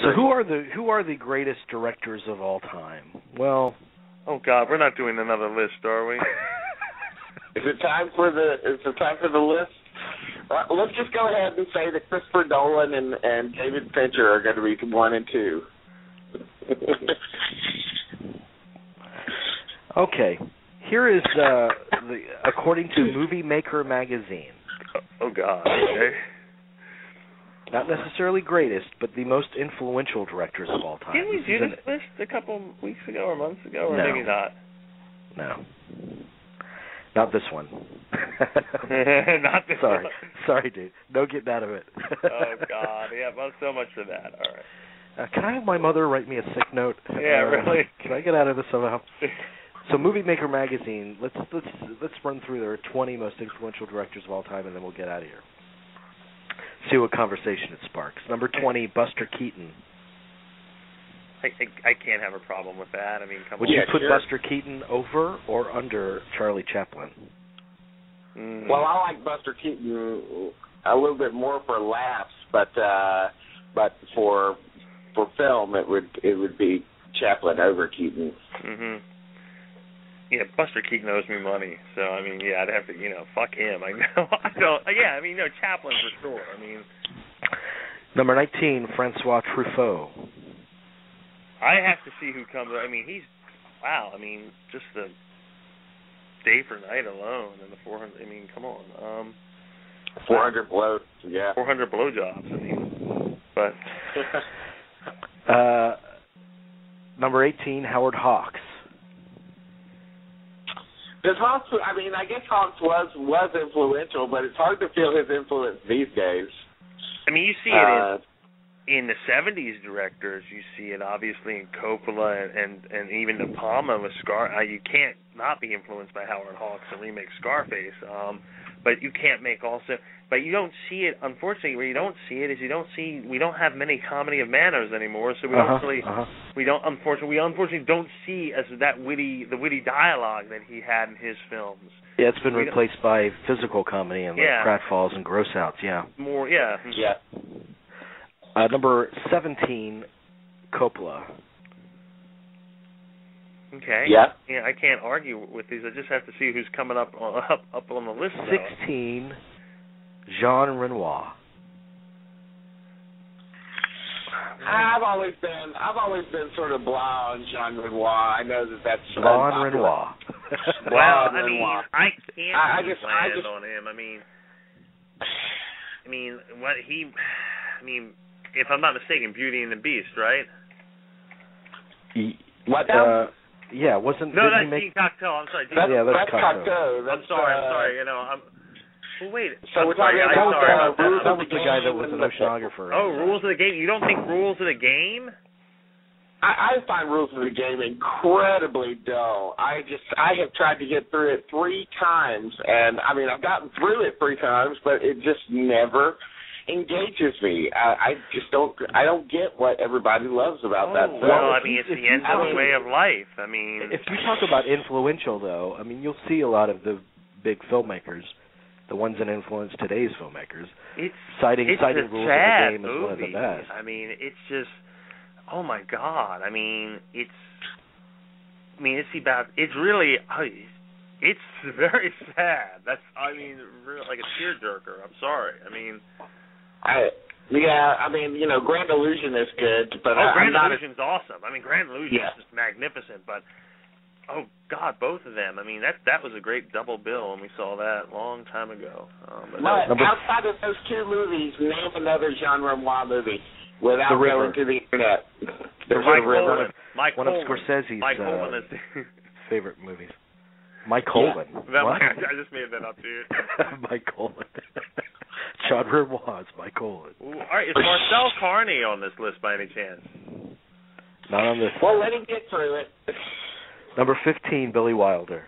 So who are the greatest directors of all time? Well, oh God, we're not doing another list, are we? Is it time for the list? Let's just go ahead and say that Christopher Nolan and David Fincher are going to be 1 and 2. Okay. Here is according to MovieMaker Magazine. Oh God. Okay. Not necessarily greatest, but the most influential directors of all time. Didn't we do this list a couple weeks ago or months ago, or maybe not? No. Not this one. Not this one. Sorry, dude. No getting out of it. Oh, God. Yeah, well, so much for that. All right. Can I have my mother write me a sick note? Yeah, really. Can I get out of this somehow? So, MovieMaker Magazine. Let's run through their 20 most influential directors of all time, and then we'll get out of here. See what conversation it sparks. Number 20, Buster Keaton. I can't have a problem with that. I mean, come on. Would you put Buster Keaton over or under Charlie Chaplin? Well, I like Buster Keaton a little bit more for laughs, but for film it would be Chaplin over Keaton. Mhm. Yeah, Buster Keaton owes me money, so I mean, yeah, I'd have to, fuck him. I know, I don't. Yeah, I mean, no, Chaplin for sure. I mean, number 19, Francois Truffaut. I have to see who comes. I mean, wow. I mean, just the Day for Night alone and the 400. I mean, come on. 400 blow. Yeah. 400 blowjobs. I mean, but. Number 18, Howard Hawks. Because Hawks, I mean, I guess Hawks was influential, but it's hard to feel his influence these days. I mean, you see it in the 70s directors. You see it obviously in Coppola and even De Palma with you can't not be influenced by Howard Hawks and remake Scarface. But you can't make also. But you don't see it. Unfortunately, where you don't see it is we don't have many comedy of manners anymore. So we don't really we unfortunately don't see as the witty dialogue that he had in his films. Yeah, it's been replaced by physical comedy and like pratfalls and gross outs. Yeah. More. Yeah. Yeah. Number 17, Coppola. Okay. Yeah. Yeah, I can't argue with these. I just have to see who's coming up on the list. 16, Jean Renoir. I've always been sort of blah on Jean Renoir. I know that's Jean Renoir. Well, I mean, I can't land on him. I mean, if I'm not mistaken, Beauty and the Beast, right? What now? Yeah, wasn't... No, that's Jean Cocteau. I'm sorry. That's Cocteau. I'm sorry. Well, wait. So we're talking about that was the guy that was an oceanographer. Oh, Rules of the Game. You don't think Rules of the Game? I find Rules of the Game incredibly dull. I have tried to get through it 3 times, and I mean I've gotten through it 3 times, but it just never engages me. I don't get what everybody loves about that film. Well, I mean, it's the end of the way of life. I mean, if you talk about influential, though, I mean, you'll see a lot of the big filmmakers, the ones that influence today's filmmakers, citing Rules of the Game as one of the best. I mean, it's just, oh my God. I mean, it's very sad. That's, I mean, really, like a tearjerker. I'm sorry. I mean. Grand Illusion is good, but Grand Illusion's awesome. I mean, Grand Illusion is just magnificent, but oh God, both of them. I mean, that was a great double bill, and we saw that a long time ago. Outside of those 2 movies, name another Jean Renoir movie without going to the internet. One of Scorsese's favorite movies. Mike Colvin. I just made that up, dude. Mike Colvin. Jean Renoir is Mike Colvin. All right, is Marcel Carney on this list by any chance? Not on this. Well, let him get through it. Number 15, Billy Wilder.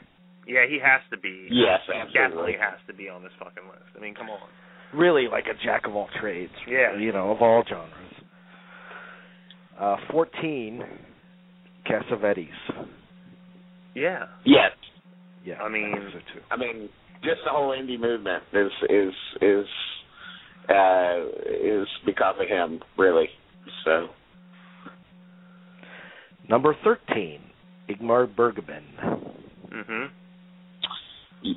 Yeah, he has to be. Yes, absolutely. He definitely has to be on this fucking list. I mean, come on. Really, like a jack of all trades. Yeah. Of all genres. 14, Cassavetes. Yeah. Yes. Yeah. I mean, just the whole indie movement is because of him, really. So Number 13, Ingmar Bergman. Mhm.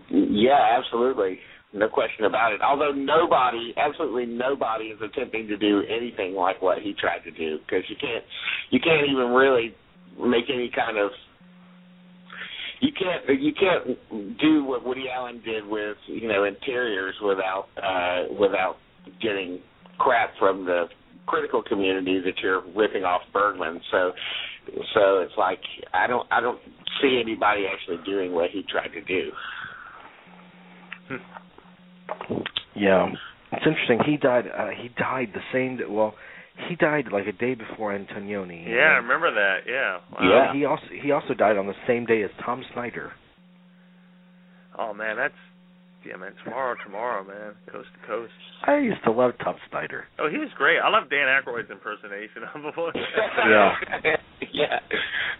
Yeah, absolutely. No question about it. Although absolutely nobody is attempting to do anything like what he tried to do, because you can't even really make any kind of, you can't do what Woody Allen did with, interiors without getting crap from the critical community that you're ripping off Bergman. So it's like I don't see anybody actually doing what he tried to do. Yeah, it's interesting. He died the same. Well, he died like a day before Antonioni. Yeah, I remember that. Yeah. Yeah. Wow. He also died on the same day as Tom Snyder. Oh man, tomorrow, man, coast to coast. I used to love Tom Snyder. Oh, he was great. I love Dan Aykroyd's impersonation of him. Yeah. Yeah.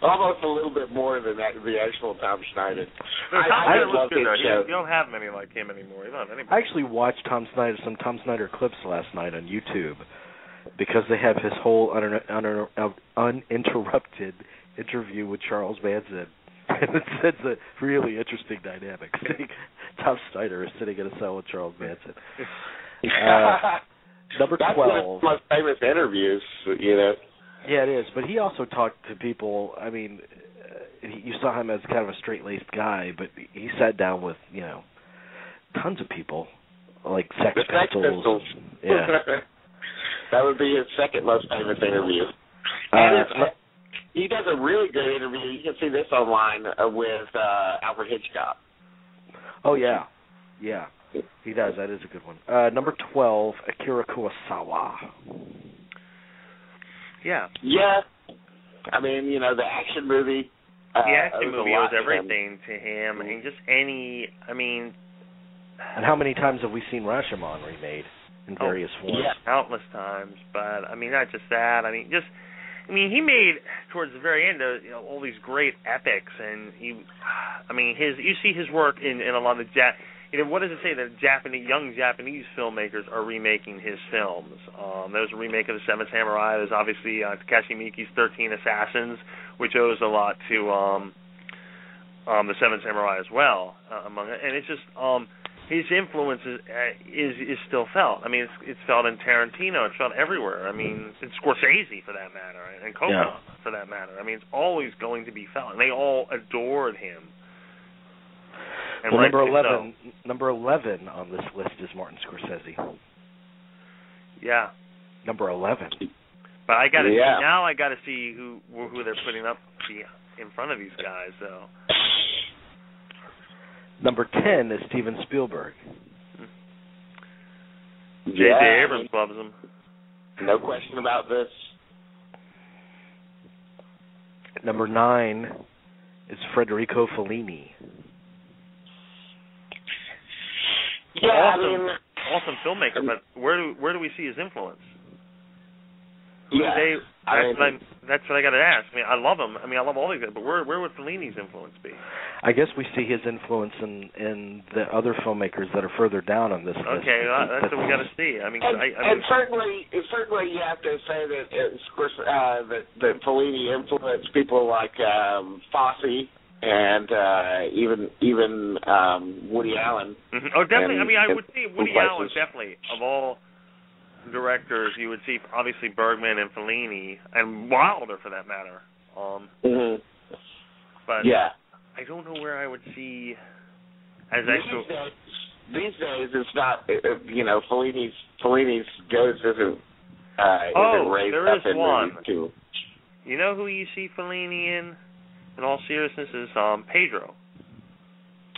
Almost a little bit more than the actual Tom Schneider. I love his show. You don't have many like him anymore. You don't have anybody. I actually watched some Tom Snyder clips last night on YouTube because they have his whole uninterrupted interview with Charles Manson. And it's a really interesting dynamic. Tom Snyder is sitting in a cell with Charles Manson. Number 12. That's one of his most famous interviews, Yeah, it is. But he also talked to people. I mean, you saw him as kind of a straight-laced guy, but he sat down with, tons of people, like Sex Pistols. Yeah. That would be his second most famous interview. He does a really good interview. You can see this online with Alfred Hitchcock. Oh, yeah. Yeah, he does. That is a good one. Number 12, Akira Kurosawa. Yeah. Yeah. I mean, the action movie. The action movie was everything to him. And just And how many times have we seen Rashomon remade in various forms? Yeah, countless times. But, not just that. He made, towards the very end, all these great epics, and you see his work in a lot of what does it say that young Japanese filmmakers are remaking his films? There was a remake of The Seven Samurai. There's obviously Takashi Miike's 13 Assassins, which owes a lot to The Seven Samurai as well. And it's just his influence is still felt. It's felt in Tarantino. It's felt everywhere. In Scorsese, for that matter, and Coppola, for that matter. It's always going to be felt. And they all adored him. And well, number 11 on this list is Martin Scorsese. Yeah. Number 11. But I got to see who they're putting up in front of these guys, though. Number 10 is Steven Spielberg. J.J. Abrams loves him. No question about this. Number 9 is Federico Fellini. Yeah, awesome filmmaker, but where do we see his influence? That's what I got to ask. I love him. I love all these guys, but where would Fellini's influence be? I guess we see his influence in the other filmmakers that are further down on this list. Okay, that's what we got to see. And certainly you have to say that Fellini influenced people like Fosse and even Woody Allen. Mm-hmm. Oh, definitely. I would see Woody Allen definitely of all directors. You would see obviously Bergman and Fellini and Wilder for that matter. But yeah, I don't know where I would see these days it's not. Fellini's ghost isn't raised there up is in one. movies too. You know who you see Fellini in all seriousness is Pedro.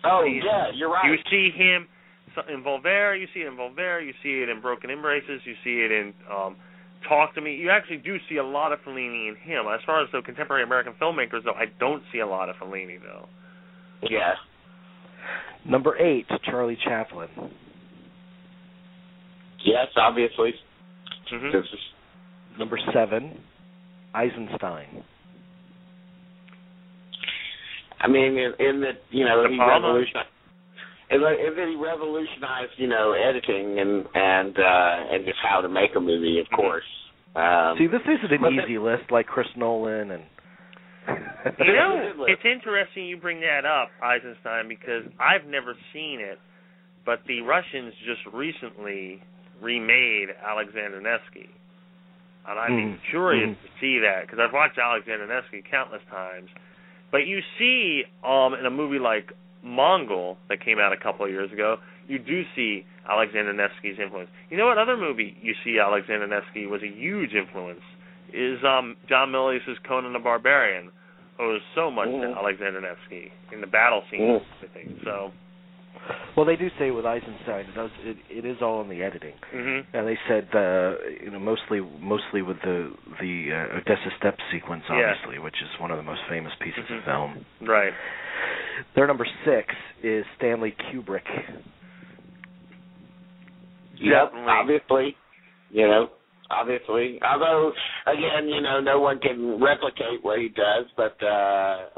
Oh yeah, you're right. You see him in Voltaire, you see it in Voltaire, you see it in Broken Embraces, you see it in Talk to Me. You actually do see a lot of Fellini in him. As far as the contemporary American filmmakers, though, I don't see a lot of Fellini, though. Yeah. Number 8, Charlie Chaplin. Yes, obviously. Mm-hmm. Number 7, Eisenstein. In that he revolutionized. And then he revolutionized, editing and just how to make a movie, of course. See, this isn't an easy list like Chris Nolan and It's interesting you bring that up, Eisenstein, because I've never seen it, but the Russians just recently remade Alexander Nevsky. And I'm curious to see that, because I've watched Alexander Nevsky countless times. But you see, in a movie like Mongol that came out a couple of years ago, you do see Alexander Nevsky's influence. You know what other movie you see Alexander Nevsky was a huge influence is John Milius's Conan the Barbarian owes so much to Alexander Nevsky in the battle scenes, I think. So. Well, they do say with Eisenstein, it is all in the editing, and they said mostly with the Odessa Steppe sequence, obviously, which is one of the most famous pieces of film. Right. Their number 6 is Stanley Kubrick. Yep, obviously. Obviously. Although, again, no one can replicate what he does, but a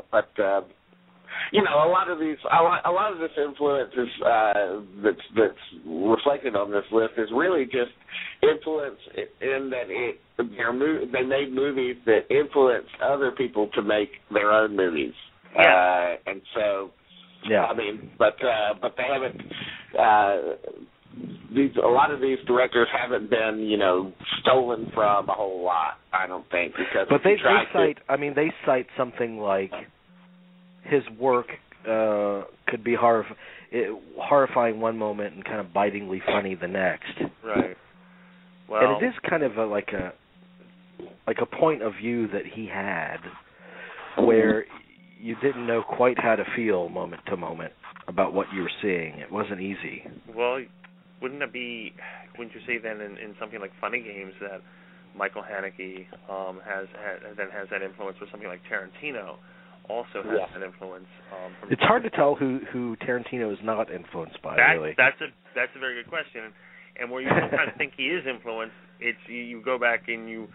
lot of this influence is that's reflected on this list is really just influence in that they made movies that influenced other people to make their own movies. And so, I mean, but they haven't. A lot of these directors haven't been, stolen from a whole lot. I don't think because. But they cite something like his work could be horrifying one moment and kind of bitingly funny the next. Right. Well, and it is kind of like a point of view that he had, where you didn't know quite how to feel moment to moment about what you were seeing. It wasn't easy. Well, wouldn't you say then in something like Funny Games that Michael Haneke has that influence with something like Tarantino? Also has an influence. It's hard to tell who Tarantino is not influenced by. Really, that's a very good question. And where you sometimes think he is influenced, it's you go back and you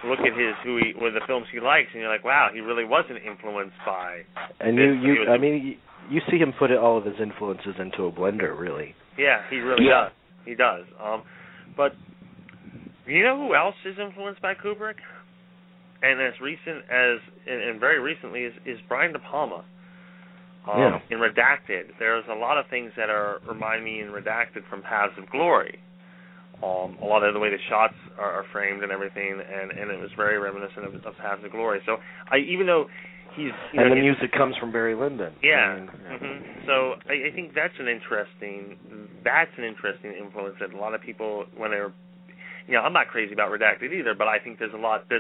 look at the films he likes, and you're like, wow, he really wasn't influenced by. And you see him put all of his influences into a blender, really. Yeah, he really does. He does. But you know who else is influenced by Kubrick? And very recently is Brian De Palma. In Redacted, there's a lot of things that remind me in Redacted from Paths of Glory. A lot of the way the shots are framed and everything, and it was very reminiscent of Paths of Glory. So even though he's the music comes from Barry Lyndon. Yeah. So I think that's an interesting influence that a lot of people when they're. I'm not crazy about Redacted either, but I think there's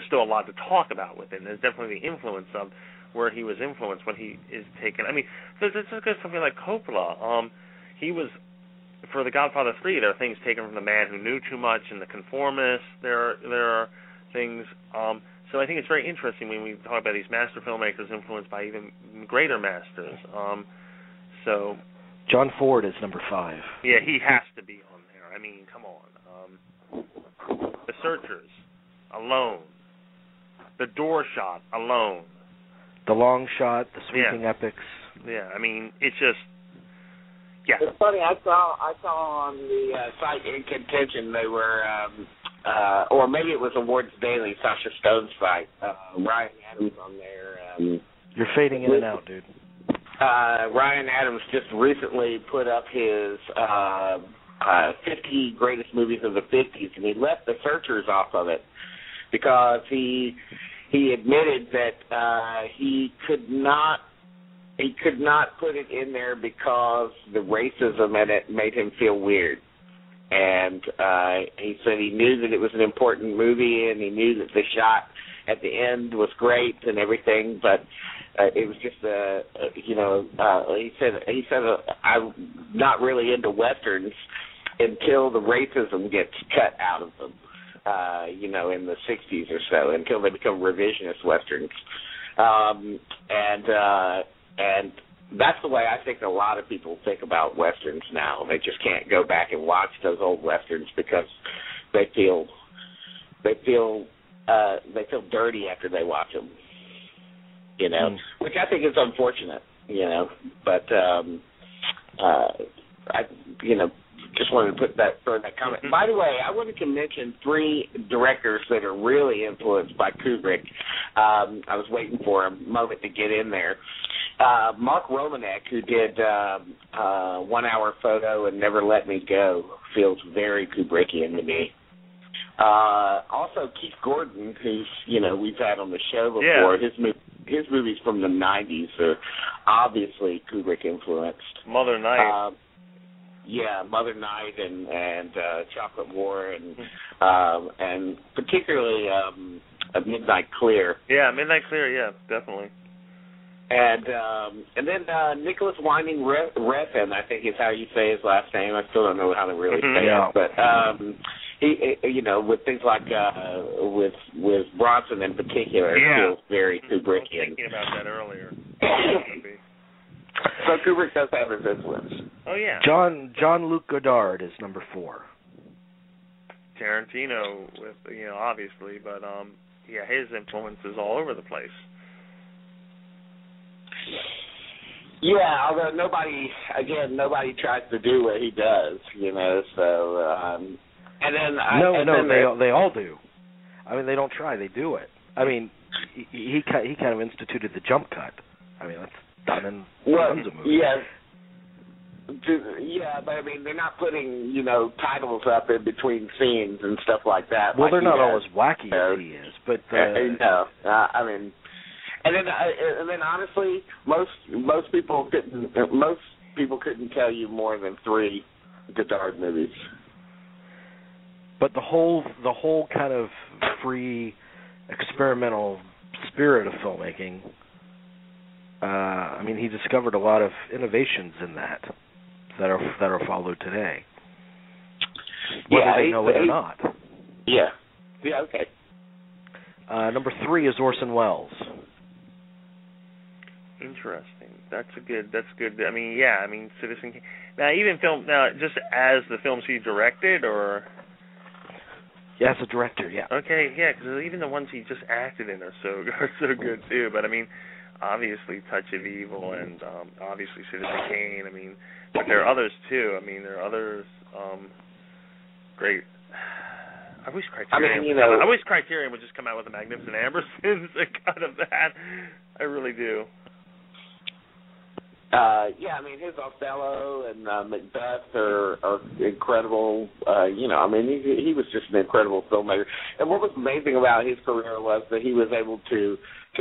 still a lot to talk about with it. And there's definitely the influence of where he was influenced, what he is taken. I mean, let's look at something like Coppola. He was, for The Godfather 3, there are things taken from The Man Who Knew Too Much and The Conformist. There are things. So I think it's very interesting when we talk about these master filmmakers influenced by even greater masters. So John Ford is number 5. Yeah, he has to be on there. I mean, come on. The Searchers, alone. The Door Shot, alone. The Long Shot, the Sweeping Epics. Yeah, I mean, it's just, It's funny, I saw on the site In Contention, they were, or maybe it was Awards Daily, Sasha Stone's site, Ryan Adams on there. You're fading in and out, dude. Ryan Adams just recently put up his 50 greatest movies of the 50s, and he left The Searchers off of it because he admitted that he could not put it in there because the racism in it made him feel weird. And he said he knew that it was an important movie, and he knew that the shot at the end was great and everything, but it was just he said I'm not really into westerns until the racism gets cut out of them, in the 60s or so, until they become revisionist westerns. And that's the way I think a lot of people think about westerns now. They just can't go back and watch those old westerns because they feel dirty after they watch them. Which I think is unfortunate. But Just wanted to throw that comment. By the way, I wanted to mention 3 directors that are really influenced by Kubrick. I was waiting for a moment to get in there. Mark Romanek, who did 1 Hour Photo and Never Let Me Go, feels very Kubrickian to me. Also, Keith Gordon, who's we've had on the show before. Yeah. His movies from the 90s are obviously Kubrick influenced. Mother Night. Mother Night and Chocolate War and particularly Midnight Clear. Yeah, Midnight Clear. Yeah, definitely. And then Nicholas Winding Refn, I think is how you say his last name. I still don't know how to really say it, but he, with things like with Bronson in particular, feels very Kubrickian. I was thinking about that earlier. So Kubrick does have his influence. Oh yeah. Jean-Luc Godard is number 4. Tarantino, with obviously, but his influence is all over the place. Yeah, although nobody tries to do what he does, so and then they all do. I mean, they don't try, they do it. I mean, he kind of instituted the jump cut. I mean, that's done in tons of movies. But I mean, they're not putting titles up in between scenes and stuff like that. Well, they're not all as wacky as he is, but no, I mean. And then honestly, most people couldn't tell you more than 3 Godard movies. But the whole kind of free, experimental spirit of filmmaking. I mean, he discovered a lot of innovations in that are followed today, whether they know it or not. Yeah. Yeah. Okay. Number 3 is Orson Welles. Interesting. That's good. I mean, Citizen Kane. Now, just as the films he directed, or? Yeah, as a director, yeah. Okay, yeah, because even the ones he just acted in are so good too. But I mean, obviously Touch of Evil and obviously Citizen Kane. I mean, but there are others too. I mean, there are others great. I wish Criterion would just come out with a Magnificent Ambersons kind of that. I really do. I mean, his Othello and Macbeth are incredible. I mean, he was just an incredible filmmaker. And what was amazing about his career was that he was able to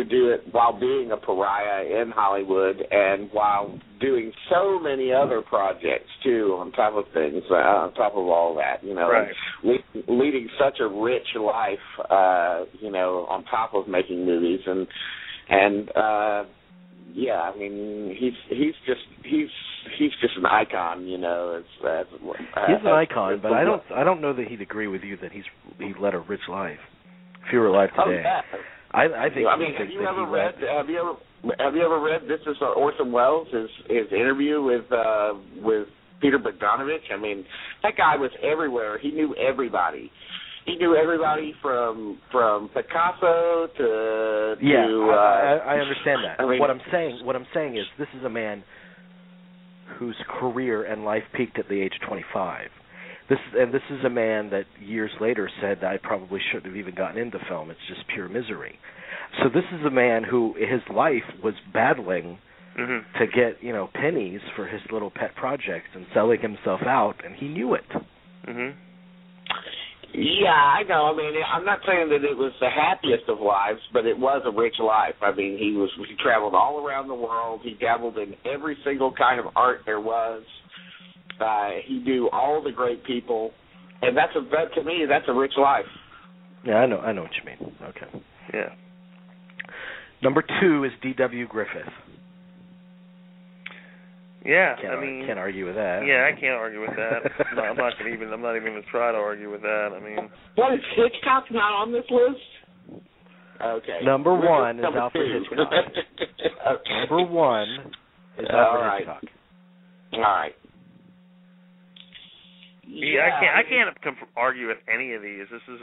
do it while being a pariah in Hollywood and while doing so many other projects, too, on top of things, on top of all that, Right. Leading such a rich life, on top of making movies. And I mean, he's just an icon, he's an icon, but I don't know that he'd agree with you that he led a rich life. If he were alive today, I think. I mean, have you ever read This Is Orson Welles, his interview with Peter Bogdanovich? I mean, that guy was everywhere. He knew everybody. He knew everybody from Picasso to. I understand that. I mean, what I'm saying is, this is a man whose career and life peaked at the age of 25. This is a man that years later said that I probably shouldn't have even gotten into film. It's just pure misery. So this is a man who his life was battling to get pennies for his little pet projects and selling himself out, and he knew it. Mm-hmm. Yeah, I know. I mean, I'm not saying that it was the happiest of lives, but it was a rich life. I mean, he traveled all around the world. He dabbled in every single kind of art there was. He knew all the great people, and to me, that's a rich life. Yeah, I know what you mean. Okay. Yeah. Number 2 is D.W. Griffith. Yeah, can't argue with that. Yeah, I can't argue with that. I'm not even going to try to argue with that. I mean, what, is Hitchcock not on this list? Okay. Number 1 is Alfred Hitchcock. Number 1 is Alfred Hitchcock. All right. Yeah, I can't argue with any of these. This is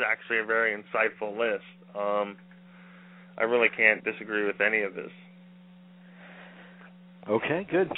actually a very insightful list. I really can't disagree with any of this. Okay, good.